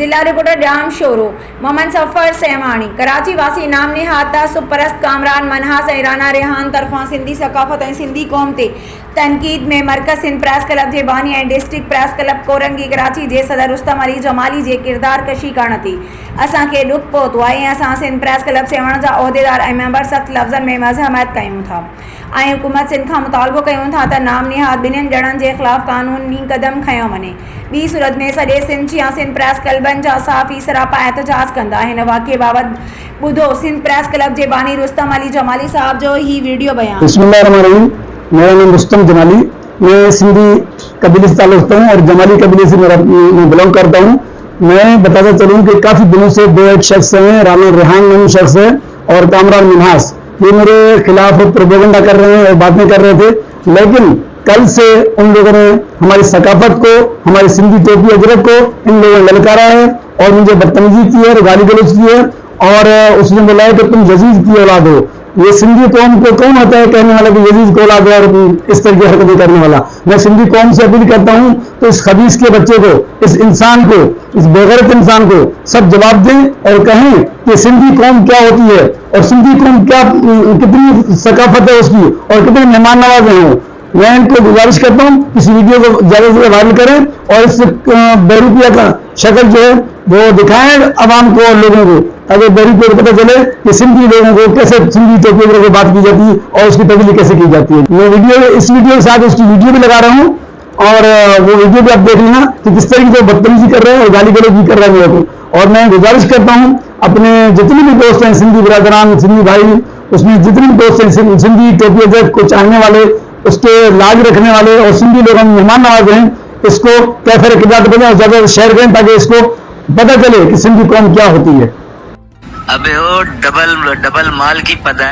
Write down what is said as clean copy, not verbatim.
जिला रिपोर्टर जाम शोरो मोहम्मद सफर सेवानी कराची वासी नाम नेहाद तासुब परस्त कामरान मनहास ऐं राना रेहान तरफां सिंधी सकाफ़त ऐं सिंधी क़ौम ते तनक़ीद में मरकज़ सिंध प्रेस क्लब जे बानी ऐं district press club Korangi Karachi जे सदर रुस्तम अली जमाली जे किरदार कशी करण ते असांखे ॾुख पहुतो आहे ऐं असां सिंध प्रेस क्लब सेवण जा उहिदेदार ऐं मेंबर सख़्त लफ़्ज़नि में मज़हमत कयूं था ऐं हुकूमत सिंध खां मुतालबो कयूं था त नाम नेहाद ॿिन्हिनि ॼणनि जे ख़िलाफ़ कानूनी क़दम खयों वञे। ॿी सूरत में सॼे सिंध या सिंध प्रेस क्लबनि जा साफ़ी सरापा एहतजाज कंदा। हिन वाक़िए बाबति ॿुधो सिंध प्रेस क्लब जे बानी रुस्तम अली जमाली साहब जो ही वीडियो बयान। बिस्मिल्लाहिर्रहमानिर्रहीम। मेरा नाम रुस्तम जमाली, मैं सिंधी कबीले से ताल्लुक़ रखता हूँ और जमाली कबीले से मैं बिलोंग करता हूँ। मैं बताता चलूँ कि काफ़ी दिनों से दो एक शख्स हैं, राना रेहान नाम शख्स है और कामरान मिनहास, ये मेरे खिलाफ प्रोपेगेंडा कर रहे हैं और बातें कर रहे थे। लेकिन कल से उन लोगों ने हमारी सकाफत को, हमारी सिंधी टोपी अजरक को इन लोगों ने ललकारा है और मुझे बदतमीजी की है और गाली गलौज की है और उसने बोला है कि तुम यजीद की औलाद हो। ये सिंधी कौम को कौन होता है कहने वाला कि यजीद की औलाद है और इस तरह की हरकतें करने वाला। मैं सिंधी कौम से अपील करता हूँ तो इस खबीस के बच्चे को, इस इंसान को, इस बेगैरत इंसान को सब जवाब दें और कहें कि सिंधी कौम क्या होती है और सिंधी कौम क्या, कितनी सकाफत है उसकी और कितने मेहमान नवाज हैं। मैं इनको गुजारिश करता हूँ इस वीडियो को ज्यादा से ज्यादा वायरल करें और इस बेरूपिया का शक्ल जो है वो दिखाएं अवाम को और लोगों को, ताकि बेरूपिया को पता चले कि सिंधी लोगों को कैसे सिंधी टोपी की बात की जाती है और उसकी तब्दीली कैसे की जाती है। मैं इस वीडियो के साथ उसकी वीडियो भी लगा रहा हूँ और वो वीडियो भी आप देख लेना कि किस तरह की तो बदतमीजी कर रहे हैं और गाली गलौज भी कर रहे हैं मेरे को। और मैं गुजारिश करता हूँ अपने जितने भी दोस्त हैं सिंधी बिरादरान, सिंधी भाई, उसमें जितने भी दोस्त हैं सिंधी टोपी अजरक को चाहने वाले, उसके लाज रखने वाले और सिंधी लोग हम मेहमान नवाज हैं, इसको कैफे किरदार बने और ज्यादा शेयर करें ताकि इसको पता चले कि सिंधी कौम क्या होती है। अबे ओ डबल माल की पता